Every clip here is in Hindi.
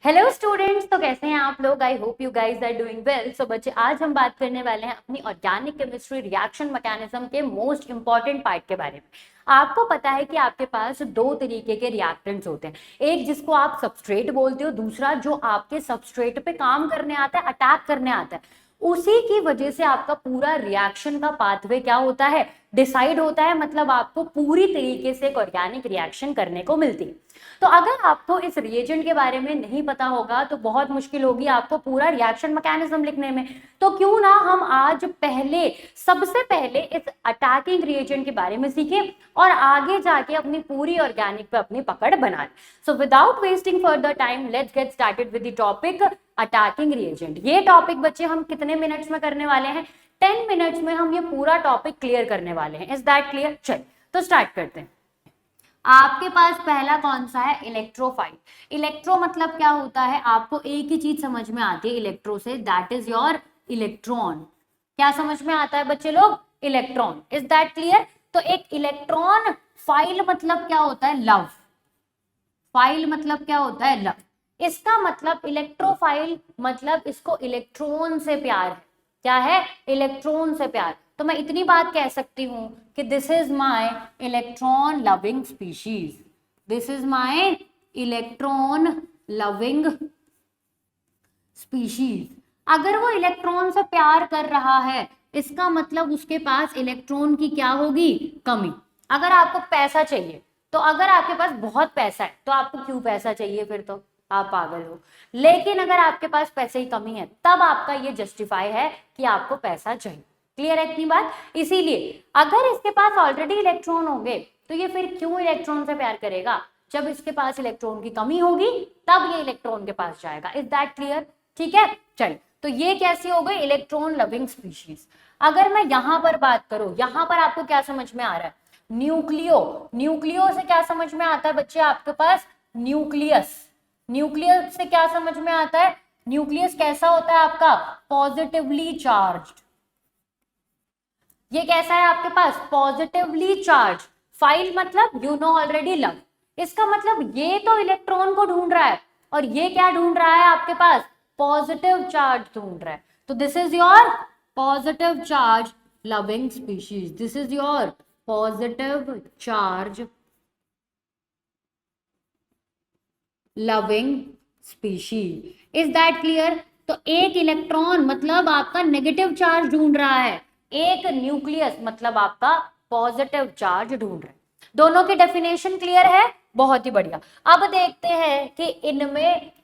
हेलो स्टूडेंट्स, तो कैसे हैं आप लोग। I hope you guys are doing well. So बच्चे, आज हम बात करने वाले हैं अपनी ऑर्गेनिक केमिस्ट्री रिएक्शन मैकेनिज्म के मोस्ट इंपॉर्टेंट पार्ट के बारे में। आपको पता है कि आपके पास दो तरीके के रिएक्टेंट्स होते हैं, एक जिसको आप सबस्ट्रेट बोलते हो, दूसरा जो आपके सबस्ट्रेट पे काम करने आता है, अटैक करने आता है। उसी की वजह से आपका पूरा रिएक्शन का पाथवे क्या होता है, डिसाइड होता है। मतलब आपको पूरी तरीके से एक ऑर्गेनिक रिएक्शन करने को मिलती है। तो अगर आपको इस रिएजेंट के बारे में नहीं पता होगा तो बहुत मुश्किल होगी आपको पूरा रिएक्शन मैकेनिज्म लिखने में। तो क्यों ना हम आज सबसे पहले इस अटैकिंग रिएजेंट के बारे में सीखें और आगे जाके अपनी पूरी ऑर्गेनिक पे अपनी पकड़ बनाएं। So without wasting further time, let's get started with the topic attacking reagent. ये टॉपिक बच्चे हम कितने मिनट्स में करने वाले हैं? 10 मिनट्स में हम ये पूरा टॉपिक क्लियर करने वाले हैं। Is that clear? चल तो स्टार्ट करते हैं। आपके पास पहला कौन सा है? इलेक्ट्रोफाइल। इलेक्ट्रो मतलब क्या होता है? आपको एक ही चीज समझ में आती है इलेक्ट्रो से, दैट इज योर इलेक्ट्रॉन। क्या समझ में आता है बच्चे लोग? इलेक्ट्रॉन। Is that clear? तो एक इलेक्ट्रॉन फाइल मतलब क्या होता है? लव। फाइल मतलब क्या होता है? लव। इसका मतलब इलेक्ट्रोफाइल मतलब इसको इलेक्ट्रॉन से प्यार है। क्या है? इलेक्ट्रॉन से प्यार। तो मैं इतनी बात कह सकती हूं कि this is my electron loving species. This is my electron loving species. अगर वो इलेक्ट्रॉन से प्यार कर रहा है, इसका मतलब उसके पास इलेक्ट्रॉन की क्या होगी? कमी। अगर आपको पैसा चाहिए, तो अगर आपके पास बहुत पैसा है तो आपको क्यों पैसा चाहिए? फिर तो आप पागल हो। लेकिन अगर आपके पास पैसे की कमी है, तब आपका ये जस्टिफाई है कि आपको पैसा चाहिए। क्लियर है इतनी बात? इसीलिए अगर इसके पास ऑलरेडी इलेक्ट्रॉन होंगे तो ये फिर क्यों इलेक्ट्रॉन से प्यार करेगा? जब इसके पास इलेक्ट्रॉन की कमी होगी तब ये इलेक्ट्रॉन के पास जाएगा। Is that clear? ठीक है, चल। तो ये कैसी हो गई? Electron loving species. अगर मैं यहां पर बात करूं, यहां पर आपको क्या समझ में आ रहा है? न्यूक्लियो। न्यूक्लियो से क्या समझ में आता है बच्चे आपके पास? न्यूक्लियस। न्यूक्लियस से क्या समझ में आता है? न्यूक्लियस कैसा होता है आपका? Positively charged. ये कैसा है आपके पास? Positively charge. फाइल मतलब यू नो ऑलरेडी लव। इसका मतलब ये तो इलेक्ट्रॉन को ढूंढ रहा है और ये क्या ढूंढ रहा है आपके पास? पॉजिटिव चार्ज ढूंढ रहा है। तो this is your positive charge loving species. This is your positive charge loving species. Is that clear? तो एक इलेक्ट्रॉन मतलब आपका नेगेटिव चार्ज ढूंढ रहा है, एक न्यूक्लियस मतलब आपका पॉजिटिव चार्ज ढूंढ रहा है। दोनों की डेफिनेशन क्लियर है? बहुत ही बढ़िया। अब देखते हैं कि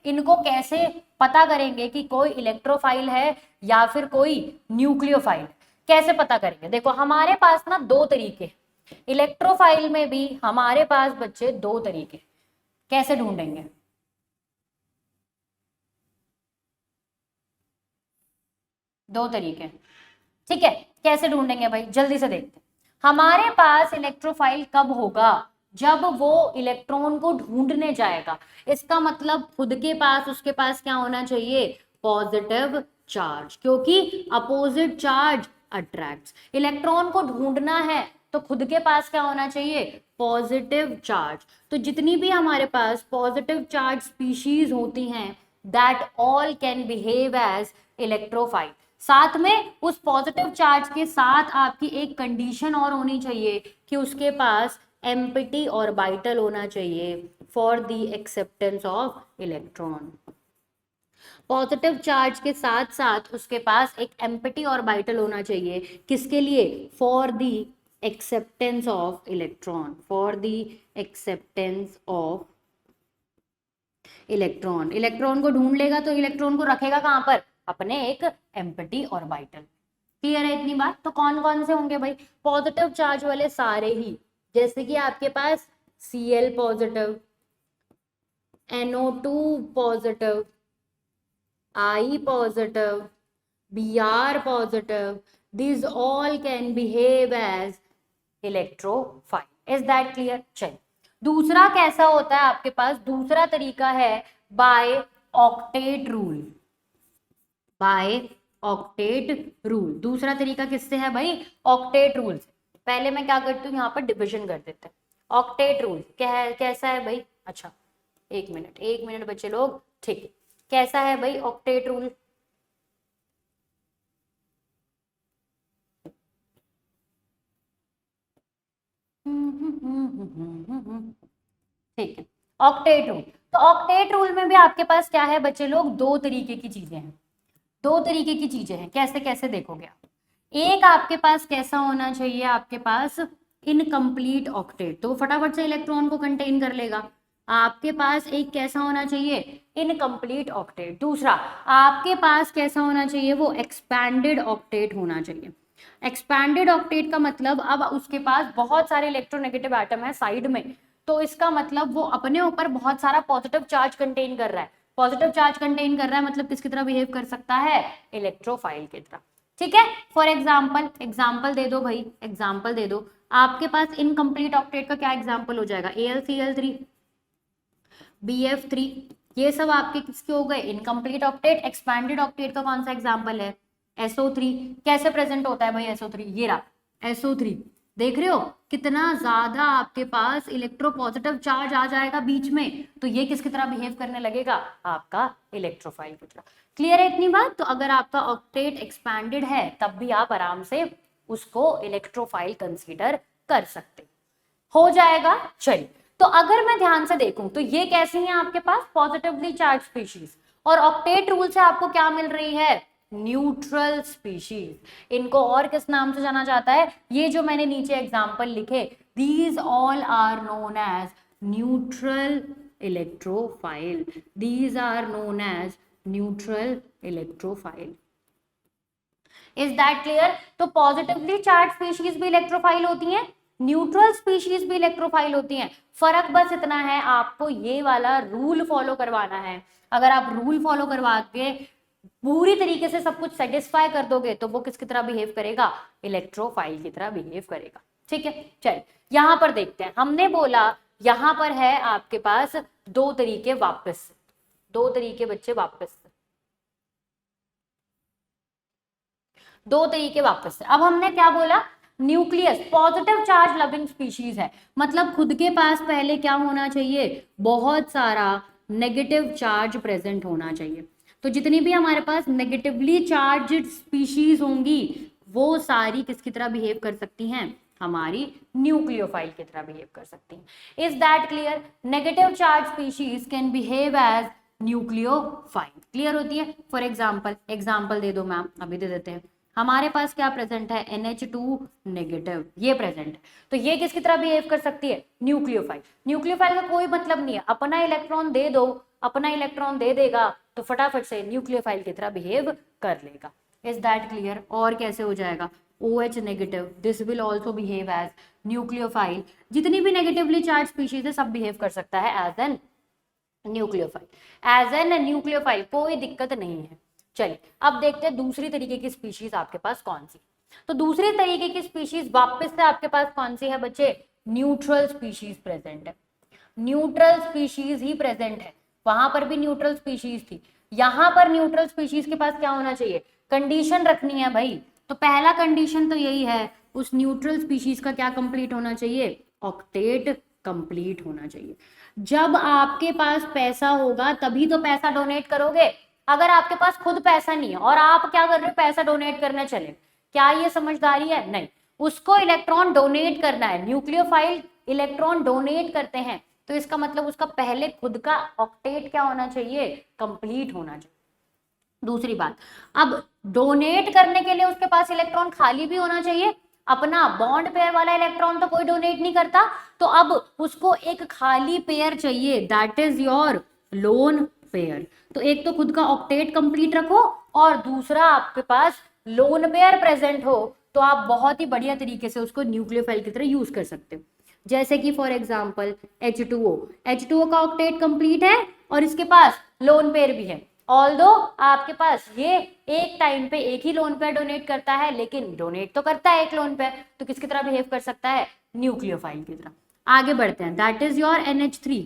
इनको कैसे पता करेंगे कि कोई इलेक्ट्रोफाइल है या फिर कोई न्यूक्लियोफाइल। कैसे पता करेंगे? देखो, हमारे पास ना दो तरीके, इलेक्ट्रोफाइल में भी हमारे पास बच्चे दो तरीके। कैसे ढूंढेंगे? दो तरीके। ठीक है, कैसे ढूंढेंगे भाई? जल्दी से देखते हैं। हमारे पास इलेक्ट्रोफाइल कब होगा? जब वो इलेक्ट्रॉन को ढूंढने जाएगा। इसका मतलब खुद के पास उसके पास क्या होना चाहिए? पॉजिटिव चार्ज, क्योंकि अपोजिट चार्ज अट्रैक्ट्स। इलेक्ट्रॉन को ढूंढना है तो खुद के पास क्या होना चाहिए? Positive charge. तो जितनी भी हमारे पास पॉजिटिव चार्ज स्पीशीज होती हैं, that all can behave as electrophile. साथ में उस पॉजिटिव चार्ज के साथ आपकी एक कंडीशन और होनी चाहिए कि उसके पास एम्प्टी ऑर्बिटल होना चाहिए for the acceptance of electron. Positive charge के साथ साथ उसके पास एक एम्प्टी ऑर्बिटल होना चाहिए। किसके लिए? For the acceptance of electron. For the acceptance of electron. Electron को ढूंढ लेगा तो इलेक्ट्रॉन को रखेगा कहां पर? अपने एक एम्प्टी ऑर्बिटल। क्लियर है इतनी बात? तो कौन कौन से होंगे भाई? पॉजिटिव चार्ज वाले सारे ही, जैसे कि आपके पास Cl positive, NO2 positive, I positive, Br positive, these all can behave as electrophile. Is that clear? चलिए, दूसरा कैसा होता है आपके पास? दूसरा तरीका है by octet rule. By octet rule. दूसरा तरीका किससे है भाई? ऑक्टेट रूल से। पहले मैं क्या करती हूँ, यहाँ पर डिविजन कर देते हैं। ऑक्टेट रूल क्या है? कैसा है भाई? अच्छा, एक मिनट बच्चे लोग, ठीक। कैसा है भाई ऑक्टेट रूल? ठीक है, ऑक्टेट रूल। तो ऑक्टेट रूल में भी आपके पास क्या है बच्चे लोग, दो तरीके की चीजें हैं, दो तरीके की चीजें हैं। कैसे कैसे देखोगे आप? एक आपके पास कैसा होना चाहिए, आपके पास इनकम्प्लीट ऑक्टेट, तो फटाफट से इलेक्ट्रॉन को कंटेन कर लेगा। आपके पास एक कैसा होना चाहिए, इनकम्प्लीट ऑक्टेट। दूसरा आपके पास कैसा होना चाहिए, वो एक्सपैंडेड ऑक्टेट होना चाहिए। एक्सपैंडेड ऑक्टेट का मतलब अब उसके पास बहुत सारे इलेक्ट्रोनेगेटिव एटम है साइड में, तो इसका मतलब वो अपने ऊपर बहुत सारा पॉजिटिव चार्ज कंटेन कर रहा है। पॉजिटिव चार्ज कंटेन कर रहा है मतलब किसकी तरह बिहेव कर सकता है, इलेक्ट्रोफाइल की तरह। ठीक है, फॉर एग्जाम्पल, एग्जाम्पल दे दो भाई, एग्जाम्पल दे दो। आपके पास इनकम्प्लीट ऑक्टेट का क्या एग्जाम्पल हो जाएगा, AlCl3, BF3, ये सब आपके किसके हो गए, इनकम्प्लीट ऑक्टेट। एक्सपैंडेड ऑक्टेट का कौन सा एग्जाम्पल है, SO3। कैसे प्रेजेंट होता है भाई SO3, ये रहा SO3, देख रहे हो कितना ज्यादा आपके पास इलेक्ट्रोपॉजिटिव चार्ज आ जाएगा बीच में, तो ये किसकी तरह बिहेव करने लगेगा, आपका इलेक्ट्रोफाइल की तरह। क्लियर है इतनी बात? तो अगर आपका ऑक्टेट एक्सपैंडेड है तब भी आप आराम से उसको इलेक्ट्रोफाइल कंसीडर कर सकते हो जाएगा। चलिए, तो अगर मैं ध्यान से देखूं तो ये कैसी है आपके पास, पॉजिटिवली चार्ज स्पीशीज, और ऑक्टेट रूल से आपको क्या मिल रही है, न्यूट्रल स्पीशीज। इनको और किस नाम से जाना जाता है, ये जो मैंने नीचे एग्जांपल लिखे, these all are known as neutral electrophile, these are known as neutral electrophile. Is that clear? तो पॉजिटिवली चार्ज स्पीशीज भी इलेक्ट्रोफाइल होती हैं, न्यूट्रल स्पीशीज भी इलेक्ट्रोफाइल होती हैं। फर्क बस इतना है, आपको ये वाला रूल फॉलो करवाना है। अगर आप रूल फॉलो करवा के पूरी तरीके से सब कुछ सेटिस्फाई कर दोगे तो वो किसकी तरह बिहेव करेगा, इलेक्ट्रोफाइल की तरह बिहेव करेगा। ठीक है, चलिए यहां पर देखते हैं। हमने बोला यहां पर है आपके पास दो तरीके, वापस दो तरीके बच्चे, वापस दो तरीके वापस से। अब हमने क्या बोला, nucleus positive charge loving species है, मतलब खुद के पास पहले क्या होना चाहिए, बहुत सारा नेगेटिव चार्ज प्रेजेंट होना चाहिए। तो जितनी भी हमारे पास नेगेटिवली चार्ज स्पीशीज होंगी वो सारी किसकी तरह बिहेव कर सकती हैं, हमारी न्यूक्लियोफाइल की तरह बिहेव कर सकती हैं। Is that clear? Negative charge species can behave as nucleophile. Clear होती है? फॉर एग्जाम्पल, एग्जाम्पल दे दो मैम, अभी दे देते हैं। हमारे पास क्या प्रेजेंट है, NH2 नेगेटिव, ये प्रेजेंट है, तो ये किसकी तरह बिहेव कर सकती है, न्यूक्लियोफाइल। न्यूक्लियोफाइल का कोई मतलब नहीं है, अपना इलेक्ट्रॉन दे दो, अपना इलेक्ट्रॉन दे देगा तो फटाफट से न्यूक्लियोफाइल की तरह बिहेव कर लेगा। Is that clear? और कैसे हो जाएगा, OH negative, this will also behave as nucleophile. जितनी भी नेगेटिवली चार्ज स्पीशीज है सब बिहेव कर सकता है as an nucleophile, as an nucleophile, कोई दिक्कत नहीं है। चलिए अब देखते हैं दूसरी तरीके की स्पीशीज आपके पास कौन सी। तो दूसरी तरीके की स्पीशीज वापस से आपके पास कौन सी है बच्चे, न्यूट्रल स्पीशीज प्रेजेंट है। न्यूट्रल स्पीशीज ही प्रेजेंट है, वहां पर भी न्यूट्रल स्पीशीज थी, यहां पर न्यूट्रल स्पीशीज के पास क्या होना चाहिए, कंडीशन रखनी है भाई। तो पहला कंडीशन तो यही है, उस न्यूट्रल स्पीशीज का क्या कंप्लीट होना चाहिए, ऑक्टेट कंप्लीट होना चाहिए। जब आपके पास पैसा होगा तभी तो पैसा डोनेट करोगे। अगर आपके पास खुद पैसा नहीं है और आप क्या कर रहे हो, पैसा डोनेट करने चले, क्या ये समझदारी है? नहीं, उसको इलेक्ट्रॉन डोनेट करना है। न्यूक्लियोफाइल इलेक्ट्रॉन डोनेट करते हैं, तो इसका मतलब उसका पहले खुद का ऑक्टेट क्या होना चाहिए, कंप्लीट होना चाहिए। दूसरी बात, अब डोनेट करने के लिए उसके पास इलेक्ट्रॉन खाली भी होना चाहिए। अपना बॉन्ड पेयर वाला इलेक्ट्रॉन तो कोई डोनेट नहीं करता, तो अब उसको एक खाली पेयर चाहिए, that is your lone pair. तो एक तो खुद का ऑक्टेट कंप्लीट रखो और दूसरा आपके पास लोन पेयर प्रेजेंट हो, तो आप बहुत ही बढ़िया तरीके से उसको न्यूक्लियोफाइल की तरह यूज कर सकते हो। जैसे कि फॉर एग्जांपल H2O का ऑक्टेट कंप्लीट है और इसके पास लोन पेयर भी है। ऑल्दो आपके पास ये एक टाइम पे एक ही लोन पेयर डोनेट करता है, लेकिन डोनेट तो करता है एक लोन पेयर, तो किसकी तरह बिहेव कर सकता है, न्यूक्लियोफाइल की तरह। आगे बढ़ते हैं, दैट इज योर NH3,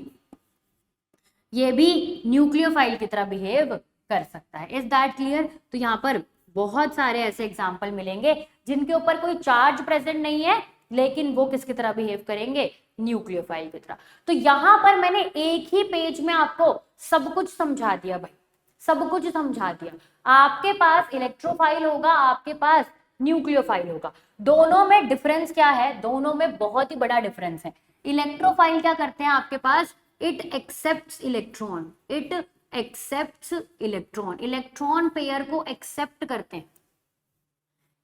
ये भी न्यूक्लियोफाइल की तरह बिहेव कर सकता है। Is that clear? तो यहाँ पर बहुत सारे ऐसे एग्जाम्पल मिलेंगे जिनके ऊपर कोई चार्ज प्रेजेंट नहीं है, लेकिन वो किसकी तरह बिहेव करेंगे, न्यूक्लियोफाइल की तरह। तो यहां पर मैंने एक ही पेज में आपको सब कुछ समझा दिया भाई, सब कुछ समझा दिया। आपके पास इलेक्ट्रोफाइल होगा, आपके पास न्यूक्लियोफाइल होगा। दोनों में डिफरेंस क्या है, दोनों में बहुत ही बड़ा डिफरेंस है। इलेक्ट्रोफाइल क्या करते हैं आपके पास, it accepts electron, it accepts electron, electron pair को एक्सेप्ट करते हैं।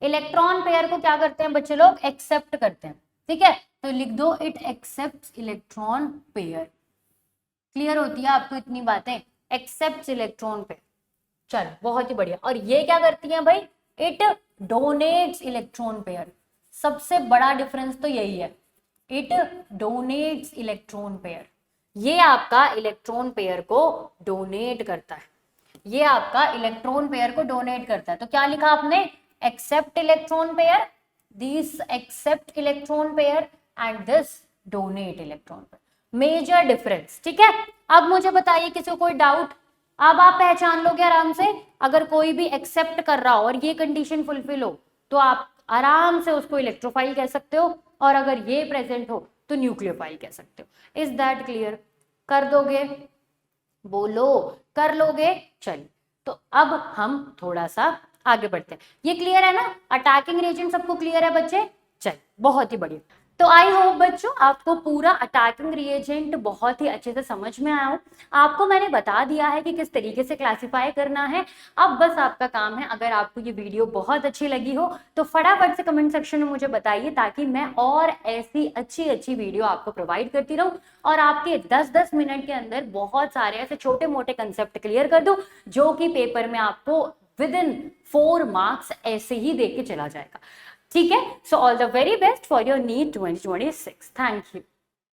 इलेक्ट्रॉन पेयर को क्या करते हैं बच्चे लोग, एक्सेप्ट करते हैं। ठीक है, तो लिख दो it accepts electron pair. Clear होती है आपको इतनी बातें, एक्सेप्ट्स इलेक्ट्रॉन पेयर। चल बहुत ही बढ़िया। और ये क्या करती है भाई, इट डोनेट्स इलेक्ट्रॉन पेयर। सबसे बड़ा डिफरेंस तो यही है, इट डोनेट्स इलेक्ट्रॉन पेयर। ये आपका इलेक्ट्रॉन पेयर को डोनेट करता है, ये आपका इलेक्ट्रॉन पेयर को डोनेट करता है। तो क्या लिखा आपने, accept electron pair, this accept electron pair and this donate electron pair. Major difference. ठीक है, अब मुझे बताइए किसी को कोई डाउट, अब आप पहचान लोगे आराम से। अगर कोई भी एक्सेप्ट कर रहा हो और ये कंडीशन फुलफिल हो तो आप आराम से उसको इलेक्ट्रोफाइल कह सकते हो, और अगर ये प्रेजेंट हो तो न्यूक्लियोफाइल कह सकते हो। इज दैट क्लियर, कर दोगे, बोलो कर लोगे। चलिए, तो अब हम थोड़ा सा आगे बढ़ते हैं। ये क्लियर है ना, अटैकिंग रीजन सबको क्लियर है बच्चे, चलिए बहुत ही बढ़िया। तो आई होप बच्चों आपको पूरा अटैकिंग रिएजेंट बहुत ही अच्छे से समझ में आया हो। आपको मैंने बता दिया है कि किस तरीके से क्लासिफाई करना है। अब बस आपका काम है, अगर आपको ये वीडियो बहुत अच्छी लगी हो तो फटाफट से कमेंट सेक्शन में मुझे बताइए, ताकि मैं और ऐसी अच्छी अच्छी वीडियो आपको प्रोवाइड करती रहूं और आपके 10-10 मिनट के अंदर बहुत सारे ऐसे छोटे मोटे कंसेप्ट क्लियर कर दूं, जो कि पेपर में आपको विद इन 4 मार्क्स ऐसे ही दे के चला जाएगा। ठीक है, so all the very best for your NEET 2026। Thank you.